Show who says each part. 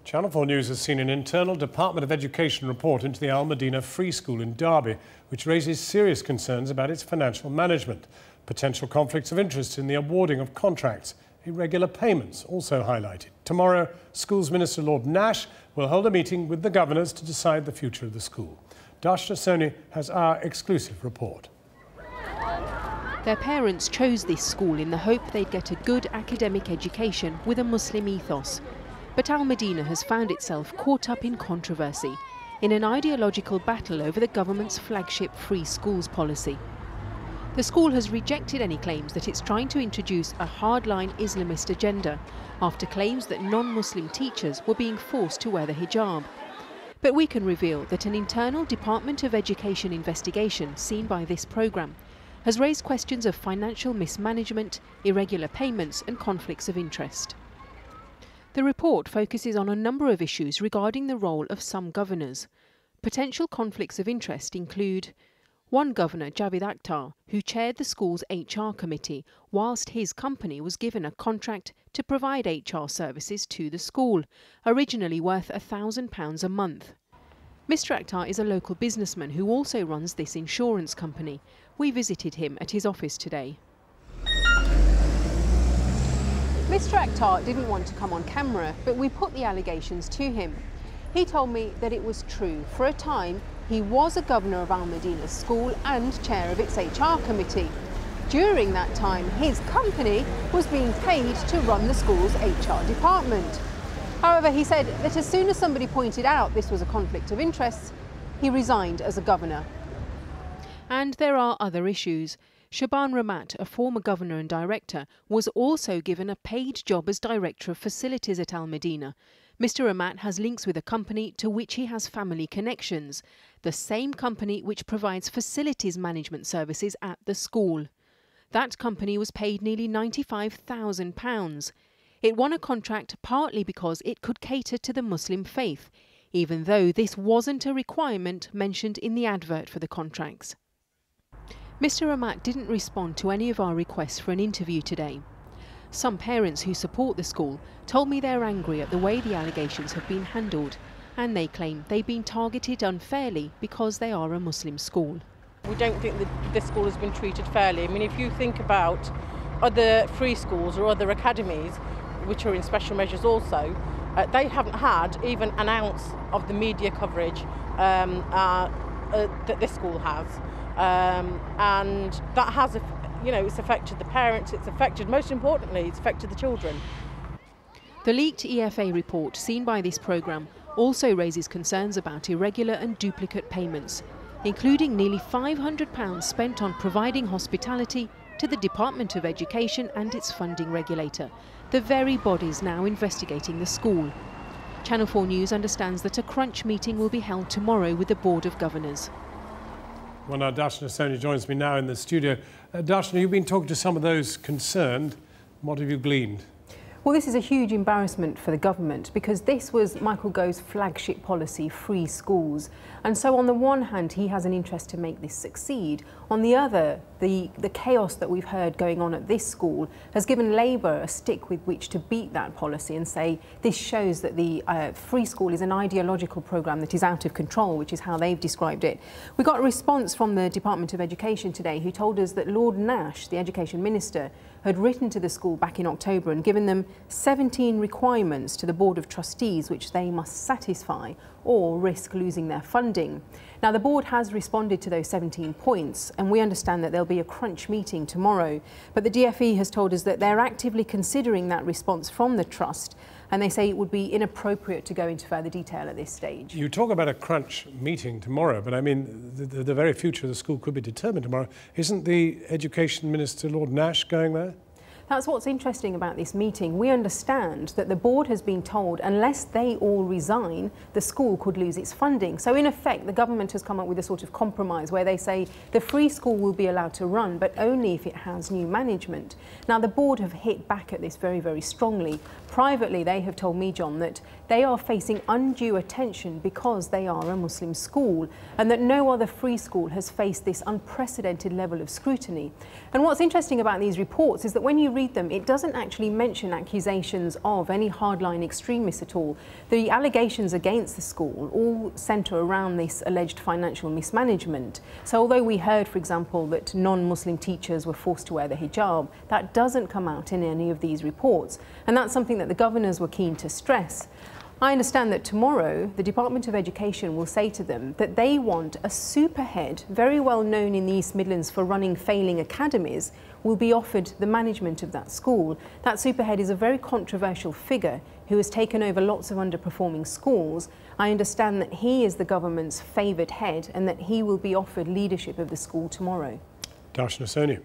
Speaker 1: Channel 4 News has seen an internal Department of Education report into the al-Madinah free school in Derby, which raises serious concerns about its financial management. Potential conflicts of interest in the awarding of contracts. Irregular payments also highlighted. Tomorrow, Schools Minister Lord Nash will hold a meeting with the governors to decide the future of the school. Darshna Soni has our exclusive report.
Speaker 2: Their parents chose this school in the hope they'd get a good academic education with a Muslim ethos. But al-Madinah has found itself caught up in controversy, in an ideological battle over the government's flagship free schools policy. The school has rejected any claims that it's trying to introduce a hardline Islamist agenda, after claims that non-Muslim teachers were being forced to wear the hijab. But we can reveal that an internal Department of Education investigation seen by this programme has raised questions of financial mismanagement, irregular payments and conflicts of interest. The report focuses on a number of issues regarding the role of some governors. Potential conflicts of interest include one governor, Javed Akhtar, who chaired the school's HR committee whilst his company was given a contract to provide HR services to the school, originally worth £1,000 a month. Mr Akhtar is a local businessman who also runs this insurance company. We visited him at his office today. Mr Akhtar didn't want to come on camera, but we put the allegations to him. He told me that it was true. For a time, he was a governor of al-Madinah school and chair of its HR committee. During that time, his company was being paid to run the school's HR department. However, he said that as soon as somebody pointed out this was a conflict of interest, he resigned as a governor. And there are other issues. Shaban Ramat, a former governor and director, was also given a paid job as director of facilities at al-Madinah. Mr Ramat has links with a company to which he has family connections, the same company which provides facilities management services at the school. That company was paid nearly £95,000. It won a contract partly because it could cater to the Muslim faith, even though this wasn't a requirement mentioned in the advert for the contracts. Mr Ramat didn't respond to any of our requests for an interview today. Some parents who support the school told me they're angry at the way the allegations have been handled, and they claim they've been targeted unfairly because they are a Muslim school.
Speaker 3: We don't think that this school has been treated fairly. I mean, if you think about other free schools or other academies, which are in special measures also, they haven't had even an ounce of the media coverage that this school has. And that has, it's affected the parents, it's affected, most importantly, it's affected the children.
Speaker 2: The leaked EFA report seen by this programme also raises concerns about irregular and duplicate payments, including nearly £500 spent on providing hospitality to the Department of Education and its funding regulator, the very bodies now investigating the school. Channel 4 News understands that a crunch meeting will be held tomorrow with the Board of Governors.
Speaker 1: Well, now Darshna Soni joins me now in the studio. Darshna, you've been talking to some of those concerned. What have you gleaned?
Speaker 4: Well, this is a huge embarrassment for the government because this was Michael Gove's flagship policy, free schools. And so on the one hand, he has an interest to make this succeed. On the other, the chaos that we've heard going on at this school has given Labour a stick with which to beat that policy and say this shows that the free school is an ideological programme that is out of control, which is how they've described it. We got a response from the Department of Education today who told us that Lord Nash, the Education Minister, had written to the school back in October and given them 17 requirements to the Board of Trustees which they must satisfy or risk losing their funding. Now, the board has responded to those 17 points and we understand that there'll be a crunch meeting tomorrow, but the DFE has told us that they're actively considering that response from the Trust and they say it would be inappropriate to go into further detail at this stage.
Speaker 1: You talk about a crunch meeting tomorrow, but I mean, the very future of the school could be determined tomorrow. Isn't the Education Minister, Lord Nash, going there?
Speaker 4: That's what's interesting about this meeting. We understand that the board has been told unless they all resign, the school could lose its funding. So in effect, the government has come up with a sort of compromise where they say the free school will be allowed to run, but only if it has new management. Now, the board have hit back at this very, very strongly. Privately, they have told me, John, that they are facing undue attention because they are a Muslim school and that no other free school has faced this unprecedented level of scrutiny. And what's interesting about these reports is that when you read read them, it doesn't actually mention accusations of any hardline extremists at all. The allegations against the school all centre around this alleged financial mismanagement. So although we heard, for example, that non-Muslim teachers were forced to wear the hijab, that doesn't come out in any of these reports. And that's something that the governors were keen to stress. I understand that tomorrow the Department of Education will say to them that they want a superhead, very well known in the East Midlands for running failing academies, will be offered the management of that school. That superhead is a very controversial figure who has taken over lots of underperforming schools. I understand that he is the government's favoured head and that he will be offered leadership of the school tomorrow.
Speaker 1: Darshana Sonu.